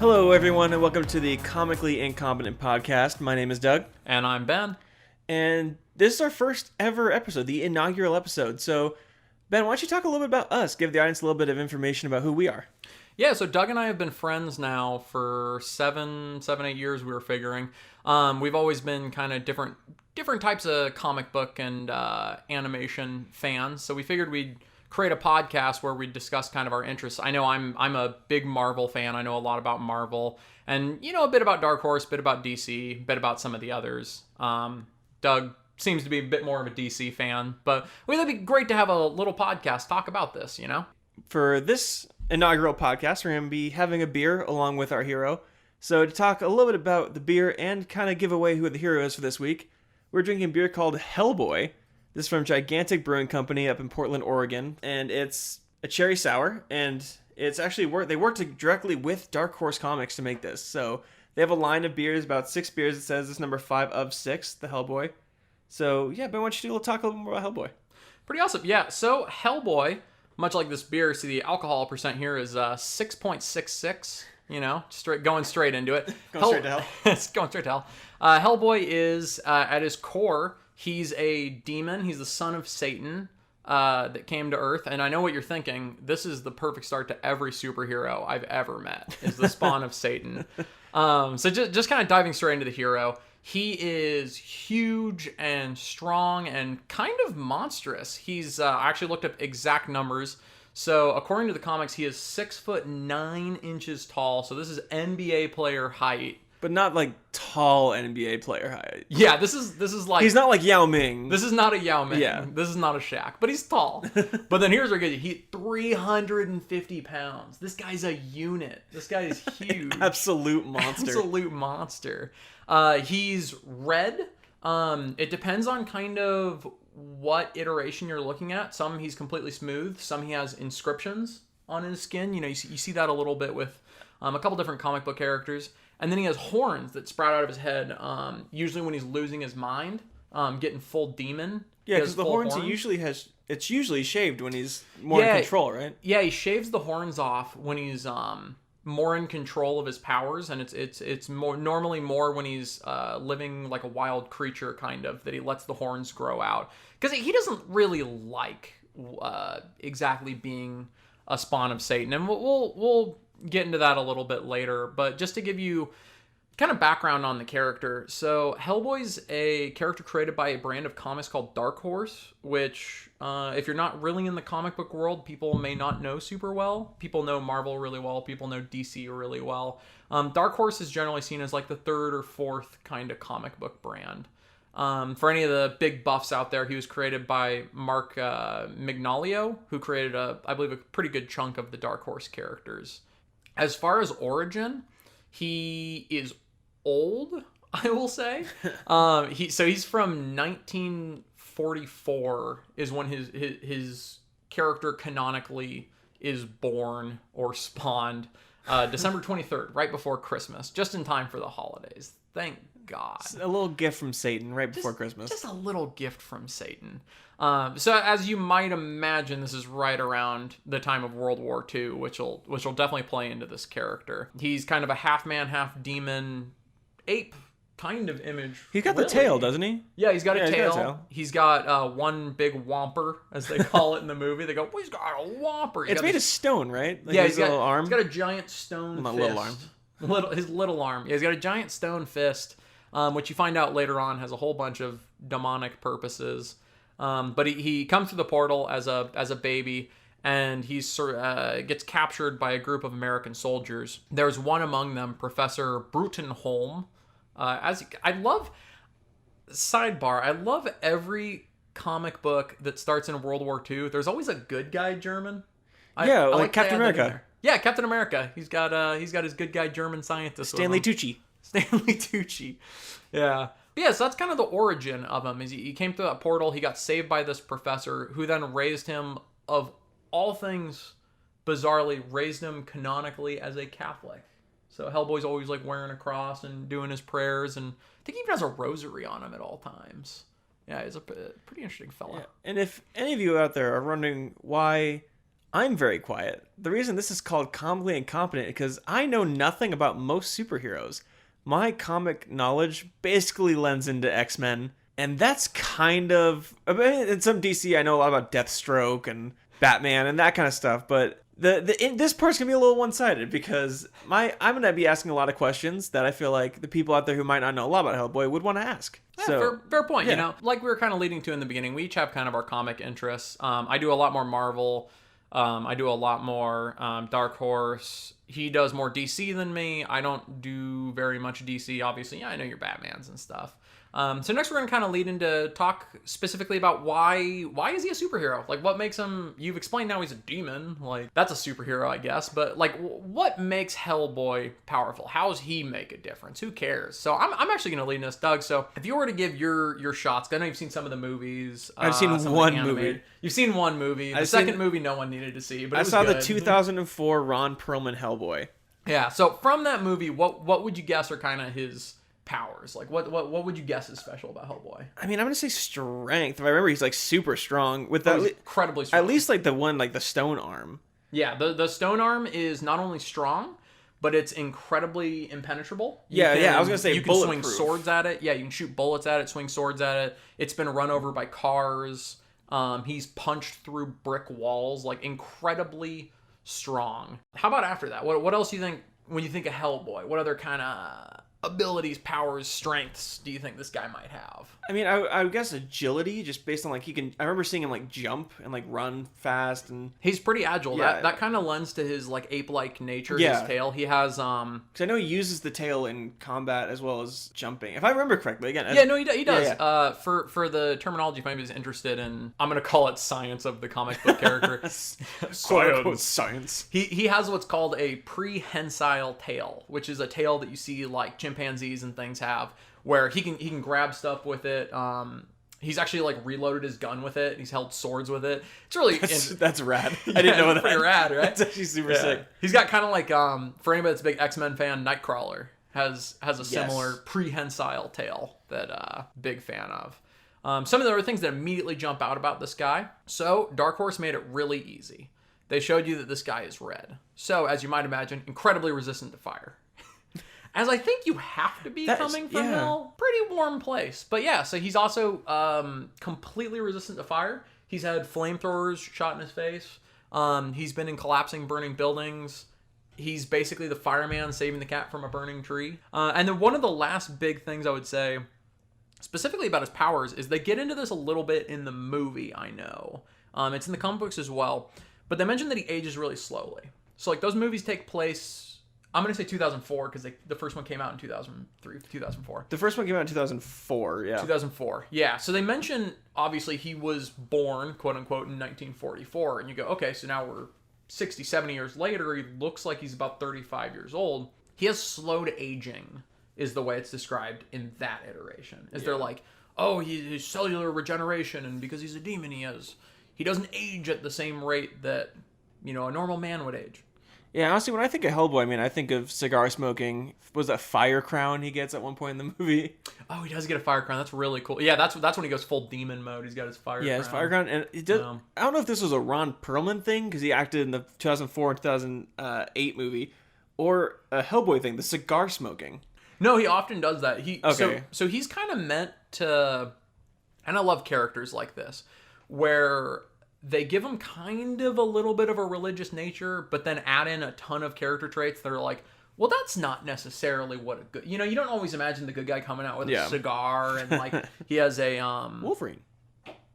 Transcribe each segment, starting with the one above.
Hello, everyone, and welcome to the Comically Incompetent podcast. My name is Doug. And I'm Ben. And this is our first ever episode, the inaugural episode. So, Ben, why don't you talk a little bit about us? Give the audience a little bit of information about who we are. Yeah, so Doug and I have been friends now for 8 years, we were figuring. We've always been kind of different types of comic book and animation fans. So we figured we'd create a podcast where we discuss kind of our interests. I know I'm a big Marvel fan. I know a lot about Marvel, and a bit about Dark Horse, a bit about DC, a bit about some of the others. Doug seems to be a bit more of a DC fan, but we thought it'd be great to have a little podcast talk about this. For this inaugural podcast, we're going to be having a beer along with our hero. So to talk a little bit about the beer and kind of give away who the hero is for this week, we're drinking a beer called Hellboy. This is from Gigantic Brewing Company up in Portland, Oregon, and it's a cherry sour, and it's actually they worked directly with Dark Horse Comics to make this. So they have a line of beers, about 6 beers. It says it's number 5 of 6, the Hellboy. So yeah, Ben, why don't you talk a little more about Hellboy? Pretty awesome. Yeah, so Hellboy, much like this beer, see the alcohol percent here is 6.66. Going straight into it. Going straight to hell. It's going straight to hell. Hellboy is, at his core, he's a demon. He's the son of Satan that came to Earth. And I know what you're thinking. This is the perfect start to every superhero I've ever met, is the spawn of Satan. So just kind of diving straight into the hero. He is huge and strong and kind of monstrous. He's I actually looked up exact numbers. So according to the comics, he is 6'9" tall. So this is NBA player height. But not like tall NBA player height. Yeah, this is like... He's not like Yao Ming. This is not a Yao Ming. Yeah. This is not a Shaq. But he's tall. But then here's where good. He's 350 pounds. This guy's a unit. This guy is huge. Absolute monster. Absolute monster. He's red. It depends on kind of what iteration you're looking at. Some he's completely smooth. Some he has inscriptions on his skin. You see that a little bit with a couple different comic book characters. And then he has horns that sprout out of his head, usually when he's losing his mind, getting full demon. Yeah, because the horns he usually has, it's usually shaved when he's more in control, right? Yeah, he shaves the horns off when he's more in control of his powers, and it's normally more when he's living like a wild creature, kind of, that he lets the horns grow out. Because he doesn't really like exactly being a spawn of Satan, and we'll get into that a little bit later, but just to give you kind of background on the character. So Hellboy's a character created by a brand of comics called Dark Horse, which if you're not really in the comic book world, people may not know super well. People know Marvel really well. People know DC really well. Dark Horse is generally seen as like the 3rd or 4th kind of comic book brand. For any of the big buffs out there, he was created by Mark Mignoglio, who created I believe a pretty good chunk of the Dark Horse characters. As far as origin, he is old, I will say. He's from 1944 is when his character canonically is born or spawned. December 23rd, right before Christmas, just in time for the holidays. Thank God. A little gift from Satan right before Christmas. Just a little gift from Satan. So as you might imagine, this is right around the time of World War II, which will definitely play into this character. He's kind of a half man, half demon, ape kind of image. He's got the tail, doesn't he? Yeah, he's got a tail. He's got one big whomper, as they call it in the movie. They go, well, he's got a whomper. It's made of stone, right? Like yeah, he's got a little arm. He's got a giant stone fist. Little arm. His little arm. Yeah, he's got a giant stone fist, which you find out later on has a whole bunch of demonic purposes. But he comes through the portal as a baby, and he gets captured by a group of American soldiers. There's one among them, Professor Brutenholm. I love every comic book that starts in World War II. There's always a good guy German. I like Captain America. Yeah, Captain America. He's got his good guy German scientist. Stanley Tucci. Yeah. But yeah, so that's kind of the origin of him. Is he came through that portal, he got saved by this professor who then raised him, of all things, bizarrely raised him canonically as a Catholic. So Hellboy's always like wearing a cross and doing his prayers, and I think he even has a rosary on him at all times. Yeah, he's a pretty interesting fella. Yeah. And if any of you out there are wondering why I'm very quiet. The reason this is called Comically Incompetent is because I know nothing about most superheroes. My comic knowledge basically lends into X-Men, and that's kind of... I mean, in some DC, I know a lot about Deathstroke and Batman and that kind of stuff, but this part's going to be a little one-sided because I'm going to be asking a lot of questions that I feel like the people out there who might not know a lot about Hellboy would want to ask. Yeah, So, fair point. yeah. You know, like we were kind of leading to in the beginning, we each have kind of our comic interests. I do a lot more Marvel. I do a lot more Dark Horse. He does more DC than me. I don't do very much DC, obviously. Yeah, I know your Batmans and stuff. So next we're going to kind of lead into talk specifically about why is he a superhero? Like, what makes him... You've explained now he's a demon. Like, that's a superhero, I guess. But, like, what makes Hellboy powerful? How does he make a difference? Who cares? So I'm actually going to lead in this, Doug. So if you were to give your shots... I know you've seen some of the movies. I've seen one movie. You've seen one movie. The second movie no one needed to see, but I it was saw good. the 2004 Ron Perlman Hellboy. Yeah, so from that movie, what would you guess are kind of his powers? Like, what would you guess is special about Hellboy? I mean, I'm gonna say strength. If I remember, he's like super strong with that. He's incredibly strong. At least like the one, like the stone arm. Yeah, the stone arm is not only strong, but it's incredibly impenetrable. Yeah, I was gonna say you can swing bulletproof. swords at it. Yeah, you can shoot bullets at it, swing swords at it. It's been run over by cars. He's punched through brick walls, like incredibly strong. How about after that? What else do you think when you think of Hellboy? What other kind of abilities, powers, strengths do you think this guy might have? I mean, I would guess agility, just based on like he can. I remember seeing him like jump and like run fast, and he's pretty agile. Yeah. That kind of lends to his like ape-like nature. Yeah. His tail. He has because I know he uses the tail in combat as well as jumping. If I remember correctly, again. Yeah, no, he does. Yeah. For the terminology, if anybody's interested in, I'm gonna call it science of the comic book character. Quote unquote science. He has what's called a prehensile tail, which is a tail that you see like chimpanzees and things have, where he can grab stuff with it. He's actually like reloaded his gun with it. He's held swords with it. It's really that's rad. I didn't know that. Pretty rad, right? That's actually super sick. He's got kind of like for anybody that's a big X-Men fan, Nightcrawler has a similar prehensile tail that big fan of. Some of the other things that immediately jump out about this guy. So Dark Horse made it really easy. They showed you that this guy is red. So as you might imagine, incredibly resistant to fire. As I think you have to be coming from hell. Pretty warm place. But yeah, so he's also completely resistant to fire. He's had flamethrowers shot in his face. He's been in collapsing, burning buildings. He's basically the fireman saving the cat from a burning tree. And then one of the last big things I would say, specifically about his powers, is they get into this a little bit in the movie, I know. It's in the comic books as well. But they mention that he ages really slowly. So like those movies take place... I'm going to say 2004 because the first one came out in 2003, 2004. The first one came out in 2004, yeah. 2004, yeah. So they mention, obviously, he was born, quote unquote, in 1944. And you go, okay, so now we're 60, 70 years later. He looks like he's about 35 years old. He has slowed aging, is the way it's described in that iteration. They're like, oh, he's cellular regeneration, and because he's a demon, he doesn't age at the same rate that, a normal man would age. Yeah, honestly, when I think of Hellboy, I mean, I think of cigar smoking. Was that fire crown he gets at one point in the movie? Oh, he does get a fire crown. That's really cool. Yeah, that's when he goes full demon mode. He's got his fire crown. Yeah, his fire crown. And it does, I don't know if this was a Ron Perlman thing, because he acted in the 2004 and 2008 movie, or a Hellboy thing, the cigar smoking. No, he often does that. So he's kind of meant to... And I love characters like this, where... They give him kind of a little bit of a religious nature, but then add in a ton of character traits that are like, well, that's not necessarily what a good... you don't always imagine the good guy coming out with a cigar and like he has a... Wolverine.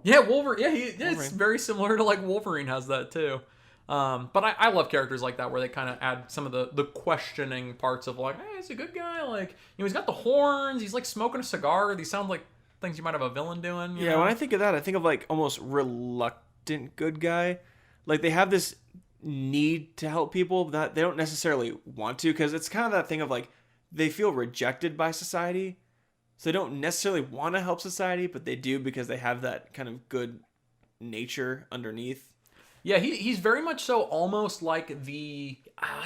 Yeah, Wolverine. Yeah, it's very similar to like Wolverine has that too. But I love characters like that where they kind of add some of the questioning parts of like, hey, he's a good guy. Like, he's got the horns. He's like smoking a cigar. These sound like things you might have a villain doing. You know? When I think of that, I think of like almost reluctant good guy. Like they have this need to help people that they don't necessarily want to, because it's kind of that thing of like they feel rejected by society, so they don't necessarily want to help society, but they do because they have that kind of good nature underneath. Yeah, he's very much so almost like I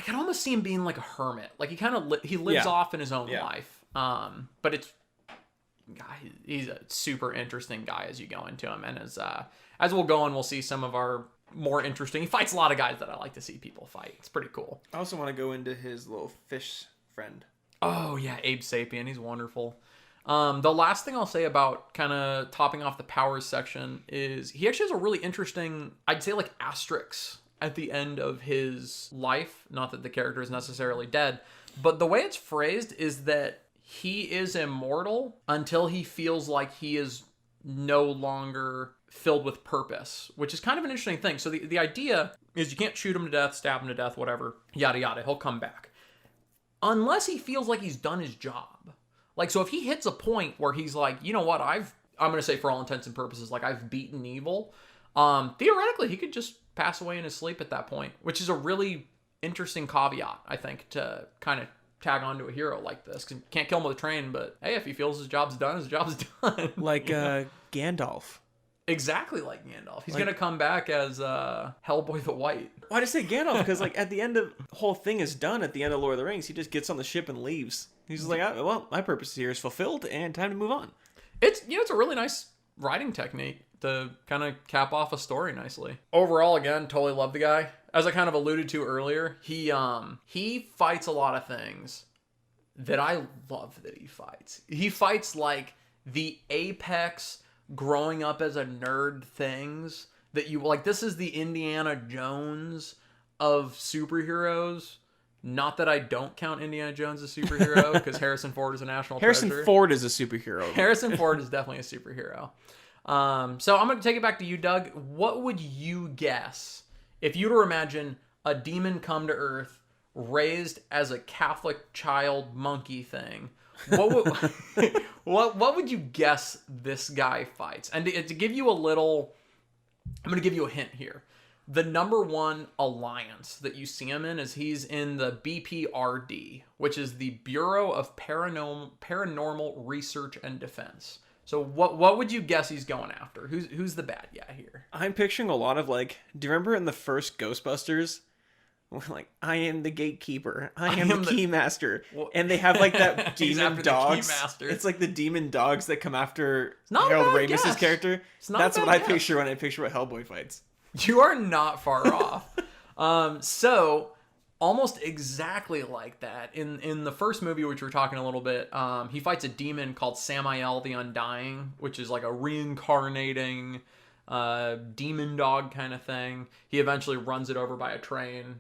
can almost see him being like a hermit. Like he lives off in his own life. But he's a super interesting guy as you go into him, and as we'll go and we'll see some of our more interesting. He fights a lot of guys that I like to see people fight. It's pretty cool. I also want to go into his little fish friend. Oh, yeah, Abe Sapien. He's wonderful. The last thing I'll say about kind of topping off the powers section is he actually has a really interesting, I'd say like asterisk at the end of his life. Not that the character is necessarily dead, but the way it's phrased is that he is immortal until he feels like he is no longer filled with purpose, which is kind of an interesting thing. So the idea is you can't shoot him to death, stab him to death, whatever, yada yada. He'll come back. Unless he feels like he's done his job. Like, so if he hits a point where he's like, you know what, I'm going to say for all intents and purposes, like I've beaten evil, theoretically he could just pass away in his sleep at that point, which is a really interesting caveat, I think, to kind of tag onto a hero like this. 'Cause you can't kill him with a train, but hey, if he feels his job's done, his job's done. Like Gandalf. Exactly like Gandalf. He's going to come back as Hellboy the White. Why did I say Gandalf? Because like at the end of the whole thing is done at the end of Lord of the Rings, he just gets on the ship and leaves. He's just like, well, my purpose here is fulfilled and time to move on. It's a really nice writing technique to kind of cap off a story nicely. Overall, again, totally love the guy. As I kind of alluded to earlier, he fights a lot of things that I love that he fights. He fights like the apex growing up as a nerd things that you like. This is the Indiana Jones of superheroes. Not that I don't count Indiana Jones as a superhero, because Harrison Ford is a national treasure. Harrison Ford is a superhero. Harrison Ford is definitely a superhero. So I'm going to take it back to you, Doug. What would you guess if you were to imagine a demon come to Earth, raised as a Catholic child monkey thing? What would what would you guess this guy fights? And to give you a little, I'm going to give you a hint here. The number one alliance that you see him in is he's in the BPRD, which is the Bureau of Paranormal Research and Defense. So what would you guess he's going after? Who's the bad guy here? I'm picturing a lot of like, do you remember in the first Ghostbusters? Like, I am the gatekeeper. I am the keymaster. Well, and they have like that demon dogs. It's like the demon dogs that come after Harold Ramis's character. That's what I picture when I picture what Hellboy fights. You are not far off. So almost exactly like that. In the first movie, which we were talking a little bit, he fights a demon called Samael the Undying, which is like a reincarnating demon dog kind of thing. He eventually runs it over by a train.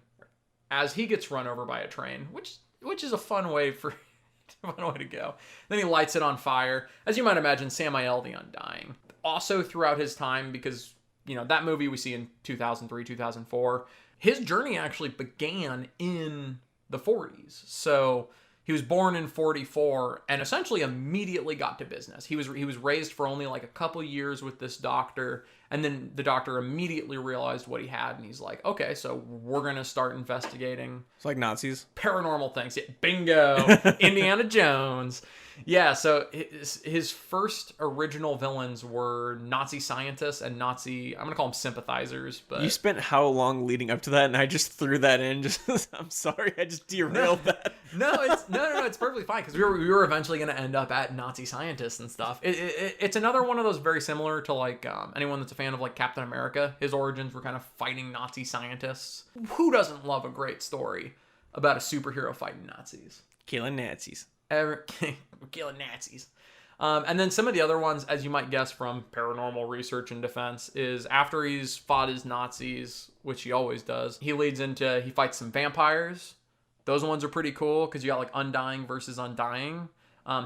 As he gets run over by a train, which is a fun way to go. Then he lights it on fire. As you might imagine, Samael the Undying. Also throughout his time, because that movie we see in 2003, 2004, his journey actually began in the 40s. So he was born in 44 and essentially immediately got to business. He was raised for only like a couple years with this doctor, and then the doctor immediately realized what he had, and he's like, okay, so we're going to start investigating. It's like Nazis. Paranormal things. Yeah, bingo. Indiana Jones. Yeah, so his first original villains were Nazi scientists and Nazi, I'm going to call them sympathizers. But you spent how long leading up to that, and I just threw that in. I'm sorry, I just derailed that. No, it's perfectly fine, because we were eventually going to end up at Nazi scientists and stuff. It's another one of those very similar to like anyone that's a fan of like Captain America. His origins were kind of fighting Nazi scientists. Who doesn't love a great story about a superhero fighting Nazis? Killing Nazis. Killing Nazis. And then some of the other ones, as you might guess from Paranormal Research and Defense, is after he's fought his Nazis, which he always does, he fights some vampires. Those ones are pretty cool, because you got like Undying versus Undying.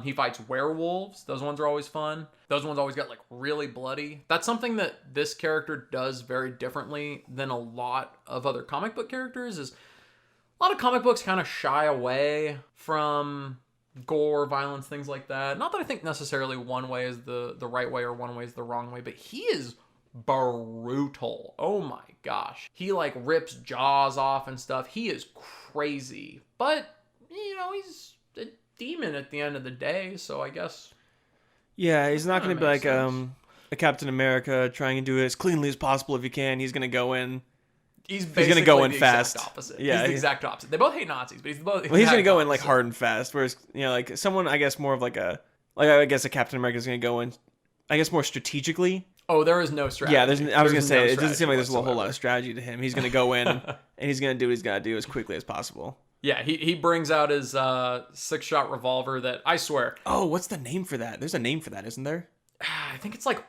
He fights werewolves. Those ones are always fun. Those ones always get like really bloody. That's something that this character does very differently than a lot of other comic book characters. Is a lot of comic books kind of shy away from gore, violence, things like that. Not that I think necessarily one way is the right way or one way is the wrong way, but he is brutal. Oh my gosh. He like rips jaws off and stuff. He is crazy. But, he's a demon at the end of the day, so I guess. Yeah, he's not going to be like a Captain America trying to do it as cleanly as possible if he can. He's going to go in. He's going to go in fast. Opposite. Yeah, he's the exact opposite. They both hate Nazis, but he's both. Well, he's going to go in like hard and fast. Whereas like someone, I guess more of like I guess a Captain America is going to go in, I guess more strategically. Oh, there is no strategy. Yeah, I was gonna say no it doesn't seem like there's a whole whatsoever. lot of strategy to him. He's gonna go in and he's gonna do what he's gotta do as quickly as possible. Yeah, he brings out his 6-shot revolver that I swear. Oh, what's the name for that? There's a name for that, isn't there? I think it's like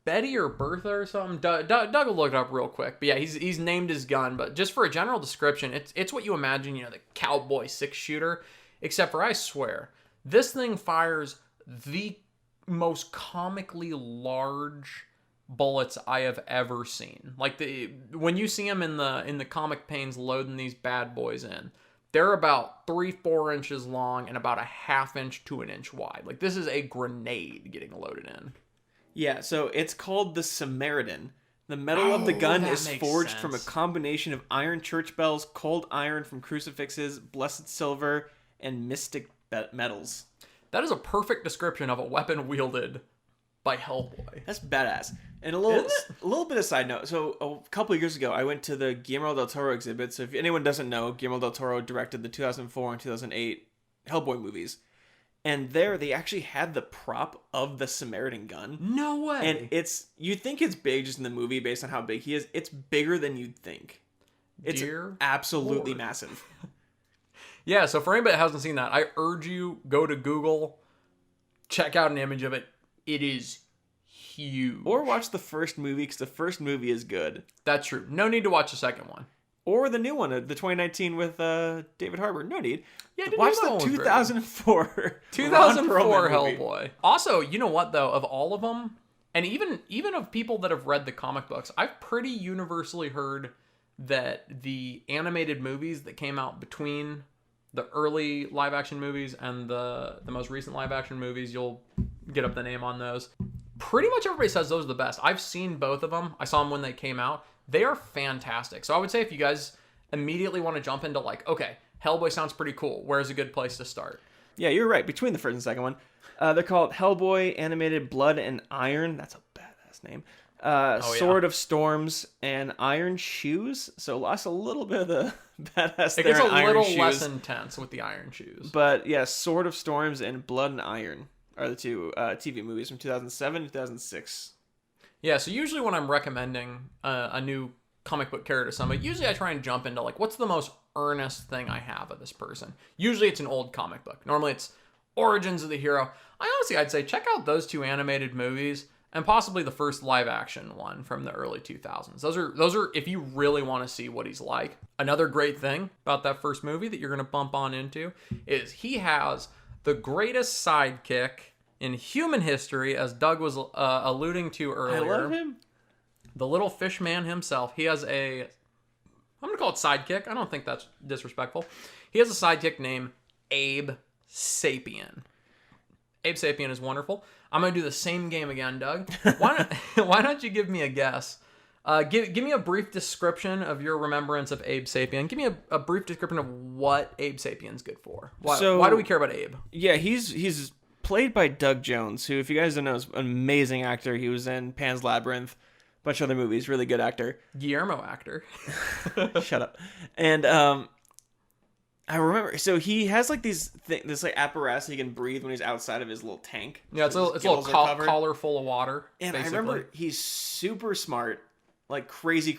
Betty or Bertha or something. Doug will look it up real quick. But yeah, he's named his gun. But just for a general description, it's what you imagine, the cowboy 6-shooter. Except for, I swear, this thing fires the most comically large bullets I have ever seen. Like when you see them in the comic panes loading these bad boys in, they're about 3-4 inches long and about a 1/2 inch to 1 inch wide. Like this is a grenade getting loaded in. Yeah, so it's called the Samaritan. The metal of the gun that is makes forged sense. from a combination of iron church bells, cold iron from crucifixes, blessed silver, and mystic metals. That is a perfect description of a weapon wielded by Hellboy. That's badass. And a little bit of side note. So a couple of years ago, I went to the Guillermo del Toro exhibit. So if anyone doesn't know, Guillermo del Toro directed the 2004 and 2008 Hellboy movies. And there, they actually had the prop of the Samaritan gun. No way. And you think it's big just in the movie based on how big he is. It's bigger than you'd think. It's Dear absolutely Lord. massive. Yeah, so for anybody that hasn't seen that, I urge you, go to Google, check out an image of it. It is huge. Or watch the first movie, because the first movie is good. That's true. No need to watch the second one. Or the new one, the 2019 with David Harbour. No need. Yeah, watch the 2004 2004 Ron Perlman movie. Hellboy. Also, you know what though? Of all of them, and even of people that have read the comic books, I've pretty universally heard that the animated movies that came out between the early live action movies and the most recent live action movies, you'll get up the name on those. Pretty much everybody says those are the best. I've seen both of them. I saw them when they came out. They are fantastic. So I would say if you guys immediately want to jump into okay, Hellboy sounds pretty cool. Where's a good place to start? Yeah, you're right. Between the first and second one. They're called Hellboy, Animated Blood and Iron. That's a badass name. Sword of Storms and Iron Shoes. So lost a little bit of the badass It there gets a in Iron little Shoes. less intense with the Iron Shoes. But yeah, Sword of Storms and Blood and Iron are the two TV movies from 2007 and 2006. Yeah, so usually when I'm recommending a new comic book character to somebody, usually I try and jump into what's the most earnest thing I have of this person. Usually it's an old comic book. Normally it's Origins of the Hero. I'd say check out those two animated movies and possibly the first live action one from the early 2000s. Those are if you really want to see what he's like. Another great thing about that first movie that you're going to bump on into is he has the greatest sidekick in human history, as Doug was alluding to earlier. I love him. The little fish man himself. He has I'm going to call it sidekick. I don't think that's disrespectful. He has a sidekick named Abe Sapien. Abe Sapien is wonderful. I'm going to do the same game again, Doug. Why don't you give me a guess? Give me a brief description of your remembrance of Abe Sapien. Give me a brief description of what Abe Sapien's good for. Why do we care about Abe? Yeah, he's played by Doug Jones, who, if you guys don't know, is an amazing actor. He was in Pan's Labyrinth, a bunch of other movies. Really good actor. Guillermo actor. Shut up. And I remember, so he has this apparatus he can breathe when he's outside of his little tank. Yeah, it's a little collar full of water. And basically. I remember he's super smart, crazy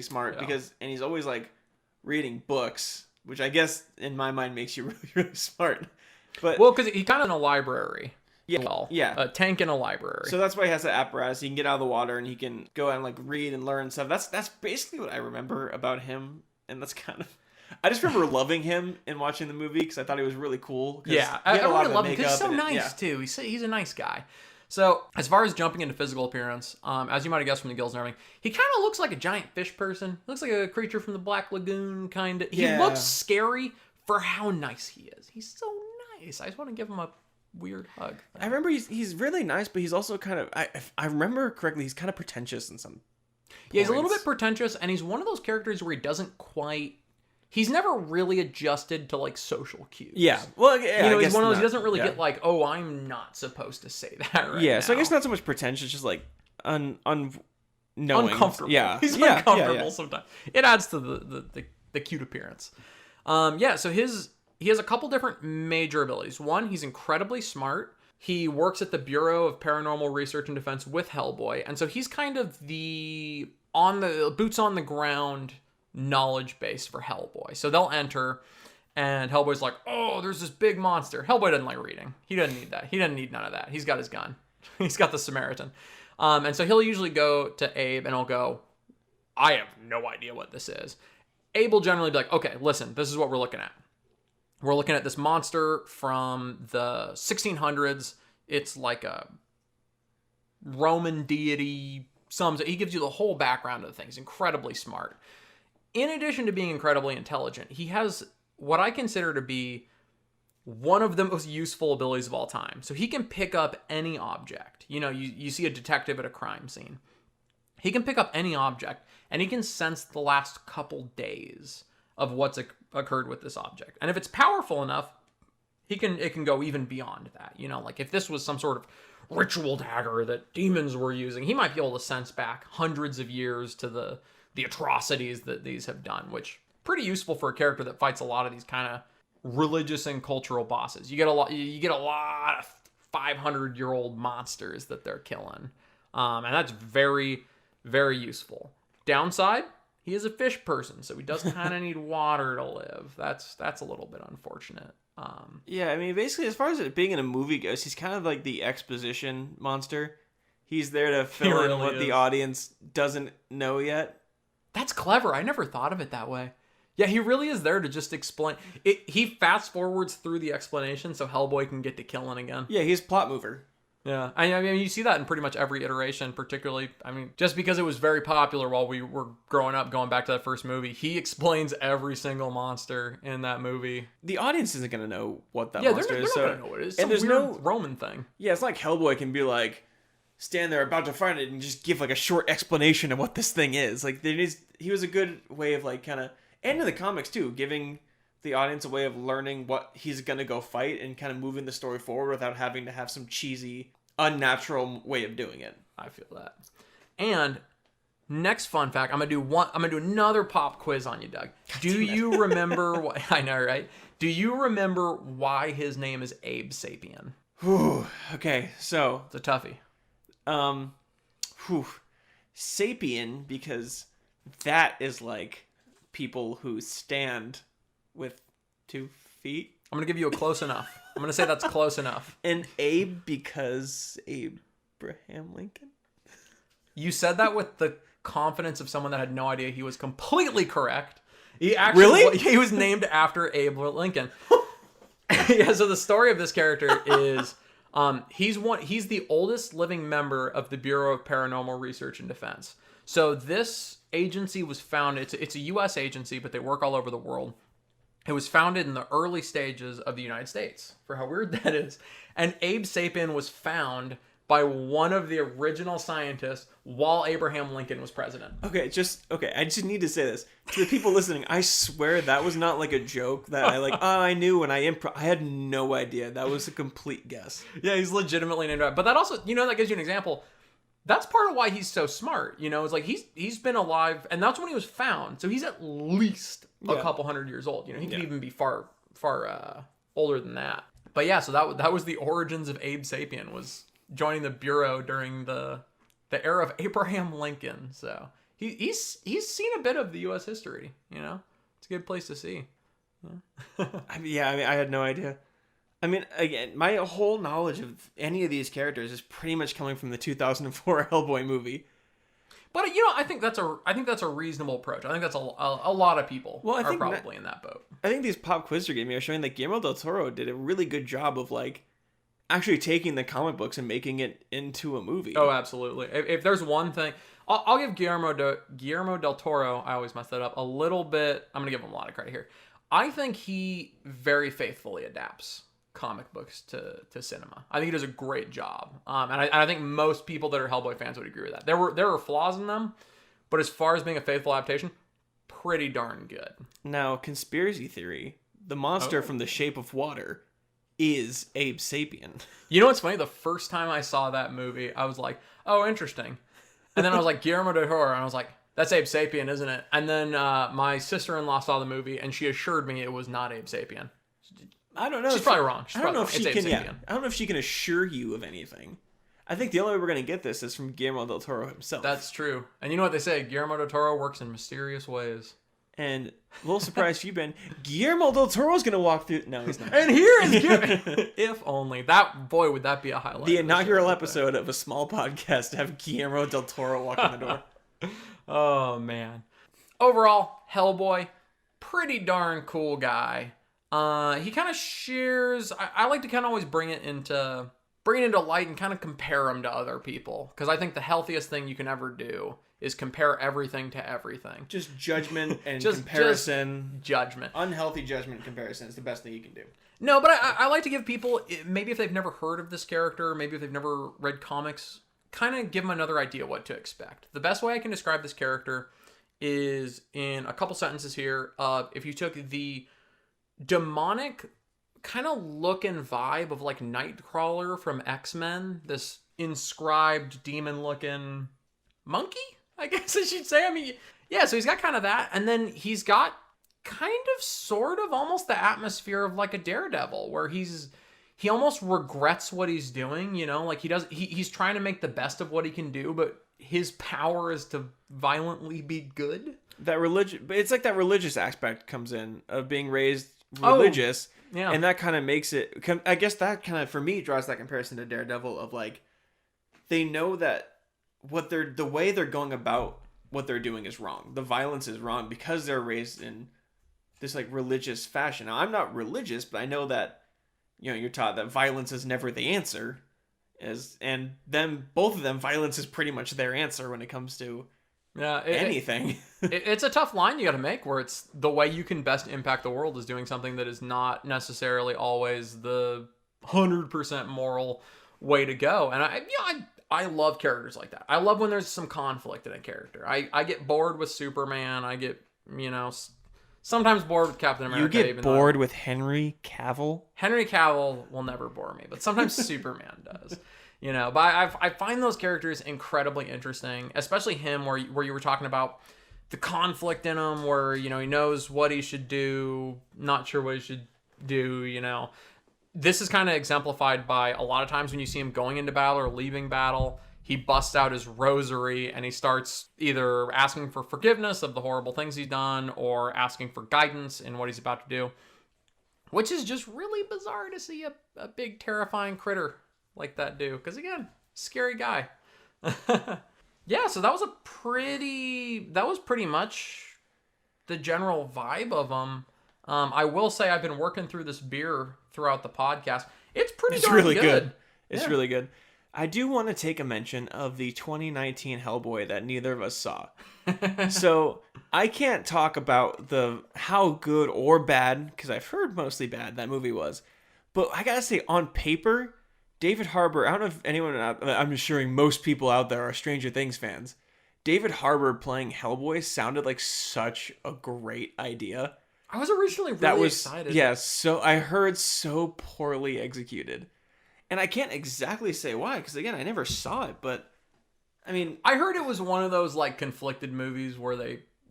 smart, Yeah. and he's always reading books, which I guess in my mind makes you really, really smart. But because he kind of in a library. Yeah, yeah. A tank in a library. So that's why he has that apparatus. He can get out of the water and he can go out and read and learn stuff. That's basically what I remember about him, and that's kind of. I just remember loving him and watching the movie because I thought he was really cool. Yeah, I really love him because he's so nice too. He's a nice guy. So as far as jumping into physical appearance, as you might have guessed from the gills and everything, he kind of looks like a giant fish person. Looks like a creature from the Black Lagoon, kind of. He looks scary for how nice he is. He's so nice. I just want to give him a weird hug. I remember he's really nice, but he's also kind of. If I remember correctly, he's kind of pretentious in some. Yeah, he's a little bit pretentious, and he's one of those characters where he doesn't quite. He's never really adjusted to social cues. Yeah, well, yeah, he's one of those. He doesn't really get oh, I'm not supposed to say that right now. So I guess not so much pretentious, just unknowing, uncomfortable. Yeah, he's uncomfortable sometimes. It adds to the cute appearance. So he has a couple different major abilities. One, he's incredibly smart. He works at the Bureau of Paranormal Research and Defense with Hellboy, and so he's kind of the boots on the ground knowledge base for Hellboy. So they'll enter, and Hellboy's like, "Oh, there's this big monster." Hellboy doesn't like reading. He doesn't need that. He doesn't need none of that. He's got his gun. He's got the Samaritan. And so he'll usually go to Abe, and he'll go, "I have no idea what this is." Abe will generally be like, "Okay, listen, this is what we're looking at. We're looking at this monster from the 1600s. It's like a Roman deity. He gives you the whole background of the thing. He's incredibly smart. In addition to being incredibly intelligent, he has what I consider to be one of the most useful abilities of all time. So he can pick up any object. You know, you see a detective at a crime scene. He can pick up any object, and he can sense the last couple days of what's occurred with this object. And if it's powerful enough, it can go even beyond that. You know, like if this was some sort of ritual dagger that demons were using, he might be able to sense back hundreds of years to the atrocities that these have done, which pretty useful for a character that fights a lot of these kind of religious and cultural bosses. You get a lot of 500-year-old monsters that they're killing. And that's very, very useful. Downside, he is a fish person, so he does kind of need water to live. That's a little bit unfortunate. Yeah, I mean, basically, as far as it being in a movie goes, he's kind of like the exposition monster. He's there to fill in what the audience doesn't know yet. That's clever. I never thought of it that way. Yeah, he really is there to just explain. He fast forwards through the explanation so Hellboy can get to killing again. Yeah, he's plot mover. Yeah, I mean, you see that in pretty much every iteration, particularly, I mean, just because it was very popular while we were growing up, going back to that first movie, he explains every single monster in that movie. The audience isn't going to know what that monster is. They're not going to know what it is. And there's no Roman thing. Yeah, it's like Hellboy can be like, stand there about to find it and just give like a short explanation of what this thing is. Like, he was a good way of like kind of, and in the comics too, giving the audience a way of learning what he's going to go fight and kind of moving the story forward without having to have some cheesy, unnatural way of doing it. I feel that. And next fun fact, I'm gonna do another pop quiz on you, Doug. Do you remember what I know, right? Do you remember why his name is Abe Sapien? Whew. Okay, so It's a toughie. Sapien, because that is like people who stand with 2 feet. I'm gonna give you a close enough. I'm gonna say that's close enough. And Abe because Abraham Lincoln. You said that with the confidence of someone that had no idea he was completely correct. He actually he was named after Abe Lincoln. Yeah, so the story of this character is he's the oldest living member of the Bureau of Paranormal Research and Defense. So this agency was founded, it's a US agency, but they work all over the world. It was founded in the early stages of the United States, for how weird that is. And Abe Sapien was found by one of the original scientists while Abraham Lincoln was president. Okay, I just need to say this. To the people listening, I swear that was not like a joke that I knew when I had no idea. That was a complete guess. Yeah, he's legitimately named after. But that also, that gives you an example. That's part of why he's so smart, It's like he's been alive, and that's when he was found. So he's at least a couple hundred years old. He could even be far older than that. But yeah, so that was the origins of Abe Sapien, was joining the Bureau during the era of Abraham Lincoln. So he's seen a bit of the U.S. history. It's a good place to see. Yeah. I had no idea. I mean, again, my whole knowledge of any of these characters is pretty much coming from the 2004 Hellboy movie. But I think that's a reasonable approach. I think that's a lot of people are probably in that boat. I think these pop quizzes are giving me are showing that Guillermo del Toro did a really good job of like actually taking the comic books and making it into a movie. Oh, absolutely. If there's one thing, I'll give Guillermo del Toro, I always mess that up, a little bit. I'm gonna give him a lot of credit here. I think he very faithfully adapts comic books to cinema. I think he does a great job. And I think most people that are Hellboy fans would agree with that. There were flaws in them, but as far as being a faithful adaptation, pretty darn good. Now, conspiracy theory, the monster from The Shape of Water is Abe Sapien. You know what's funny? The first time I saw that movie, I was like, oh, interesting. And then I was like, Guillermo del Toro, and I was like, that's Abe Sapien, isn't it? And then my sister-in-law saw the movie, and she assured me it was not Abe Sapien. I don't know. She's probably wrong. I don't know if she It's can. Abe Yeah, Sapien. I don't know if she can assure you of anything. I think the only way we're gonna get this is from Guillermo del Toro himself. That's true. And you know what they say? Guillermo del Toro works in mysterious ways. And a little surprised if you've been. Guillermo del Toro's gonna walk through. No, he's not. And here is Guillermo. If only that boy would that be a highlight? The inaugural episode of a small podcast to have Guillermo del Toro walk in the door. Oh man. Overall, Hellboy, pretty darn cool guy. He kind of shares. I like to kind of always bring it into light and kind of compare him to other people, because I think the healthiest thing you can ever do is compare everything to everything. Just judgment and comparison. Just judgment. Unhealthy judgment and comparison is the best thing you can do. No, but I like to give people, maybe if they've never heard of this character, maybe if they've never read comics, kind of give them another idea what to expect. The best way I can describe this character is in a couple sentences here. If you took the demonic kind of look and vibe of like Nightcrawler from X-Men, this inscribed demon-looking monkey, I guess I should say. I mean, yeah, so he's got kind of that, and then he's got kind of sort of almost the atmosphere of like a Daredevil, where he almost regrets what he's doing, you know, like he's trying to make the best of what he can do, but his power is to violently be good. That religion, but it's like that religious aspect comes in of being raised religious. Yeah. And that kind of makes it, I guess that kind of, for me, draws that comparison to Daredevil of like, they know that the way they're going about what they're doing is wrong. The violence is wrong because they're raised in this like religious fashion. Now, I'm not religious, but I know that, you know, you're taught that violence is never the answer. Both of them, violence is pretty much their answer when it comes to anything. It's a tough line you got to make, where it's the way you can best impact the world is doing something that is not necessarily always the 100% moral way to go. And I love characters like that. I love when there's some conflict in a character. I get bored with Superman. I get, you know, sometimes bored with Captain America. You get bored with Henry Cavill? Henry Cavill will never bore me, but sometimes Superman does. You know, but I find those characters incredibly interesting, especially him, where you were talking about the conflict in him, where, you know, he knows what he should do, not sure what he should do, you know. This is kind of exemplified by a lot of times when you see him going into battle or leaving battle, he busts out his rosary and he starts either asking for forgiveness of the horrible things he's done or asking for guidance in what he's about to do, which is just really bizarre to see a big terrifying critter like that do, because again, scary guy. Yeah, so that was pretty much the general vibe of him. I will say I've been working through this beer throughout the podcast. It's darn really good. It's really good. I do want to take a mention of the 2019 Hellboy that neither of us saw. So I can't talk about how good or bad, because I've heard mostly bad that movie was. But I gotta say, on paper, David Harbour, I don't know if anyone, I'm assuring most people out there are Stranger Things fans. David Harbour playing Hellboy sounded like such a great idea. I was originally really excited. Yeah, so I heard so poorly executed. And I can't exactly say why, because again, I never saw it, but I mean, I heard it was one of those like conflicted movies where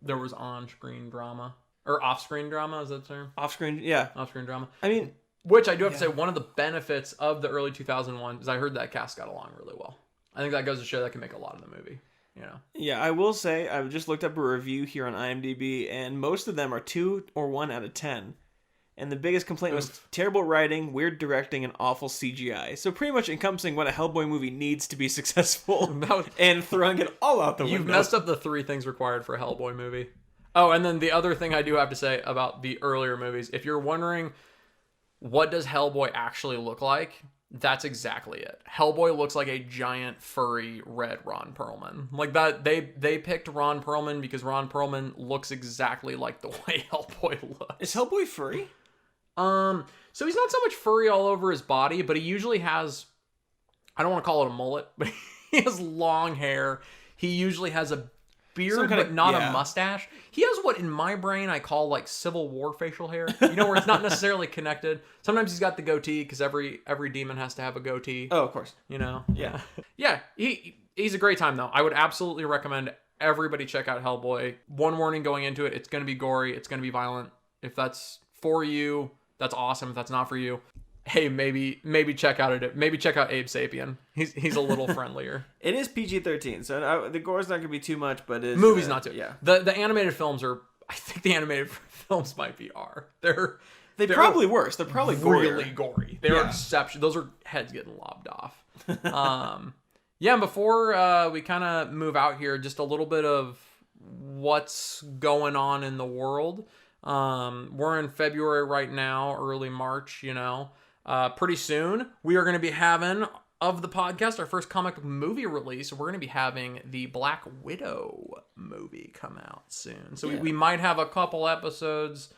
there was on-screen drama. Or off-screen drama, is that the term? Off-screen, yeah. Off-screen drama. I mean, which I do have to say, one of the benefits of the early 2001 is I heard that cast got along really well. I think that goes to show that can make a lot of the movie, you know. Yeah, I will say, I've just looked up a review here on IMDb, and most of them are 2 or 1 out of 10. And the biggest complaint was terrible writing, weird directing, and awful CGI. So pretty much encompassing what a Hellboy movie needs to be successful, and throwing it all out the window. You've messed up the 3 things required for a Hellboy movie. Oh, and then the other thing I do have to say about the earlier movies, if you're wondering what does Hellboy actually look like, that's exactly it. Hellboy looks like a giant furry red Ron Perlman. Like that, they picked Ron Perlman because Ron Perlman looks exactly like the way Hellboy looks. Is Hellboy furry? So he's not so much furry all over his body, but he usually has, I don't want to call it a mullet, but he has long hair. He usually has a beard, but not a mustache. He has what in my brain I call like Civil War facial hair. You know, where it's not necessarily connected. Sometimes he's got the goatee because every demon has to have a goatee. Oh, of course. You know? Yeah. Yeah, he's a great time though. I would absolutely recommend everybody check out Hellboy. One warning going into it, it's going to be gory, it's going to be violent. If that's for you, That's awesome. If that's not for you, hey, maybe check out Abe Sapien. He's a little friendlier. It is PG-13, so the gore's not gonna be too much, but it's movie's not too. Yeah, the animated films are. I think the animated films might be R. They're probably worse. They're probably really gorier. gory. They're exceptional. Those are heads getting lobbed off. Yeah. And before we kind of move out here, just a little bit of what's going on in the world. We're in February right now, early March. Pretty soon we are going to be having of the podcast our first comic book movie release. We're going to be having the Black Widow movie come out soon. So we might have a couple episodes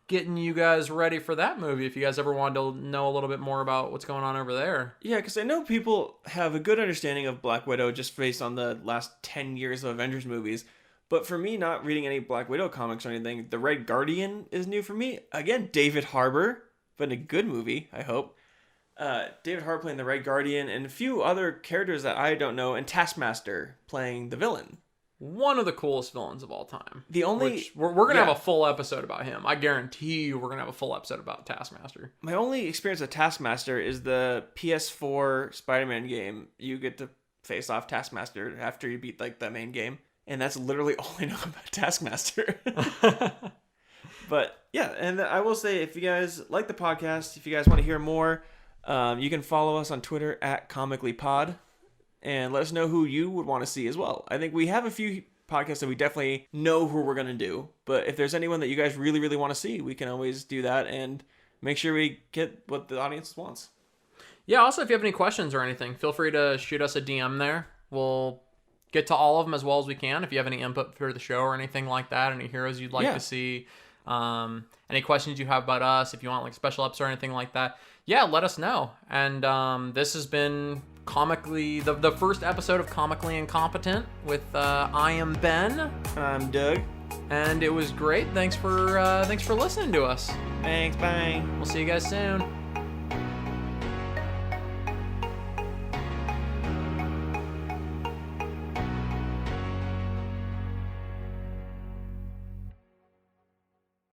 getting you guys ready for that movie if you guys ever wanted to know a little bit more about what's going on over there. Yeah, because I know people have a good understanding of Black Widow just based on the last 10 years of Avengers movies. But for me, not reading any Black Widow comics or anything, The Red Guardian is new for me. Again, David Harbour, but in a good movie, I hope. David Harbour playing the Red Guardian, and a few other characters that I don't know, and Taskmaster playing the villain. One of the coolest villains of all time. The only... Which we're going to have a full episode about him. I guarantee you we're going to have a full episode about Taskmaster. My only experience with Taskmaster is the PS4 Spider-Man game. You get to face off Taskmaster after you beat the main game. And that's literally all I know about Taskmaster. But yeah, and I will say, if you guys like the podcast, if you guys want to hear more, you can follow us on Twitter at comicallypod. And let us know who you would want to see as well. I think we have a few podcasts that we definitely know who we're going to do. But if there's anyone that you guys really, really want to see, we can always do that and make sure we get what the audience wants. Yeah, also, if you have any questions or anything, feel free to shoot us a DM there. We'll get to all of them as well as we can. If you have any input for the show or anything like that, any heroes you'd like to see, any questions you have about us, if you want special episodes or anything like that, let us know. And this has been comically the first episode of Comically Incompetent with I am Ben. I'm Doug. And it was great. Thanks for listening to us. Thanks, bye. We'll see you guys soon.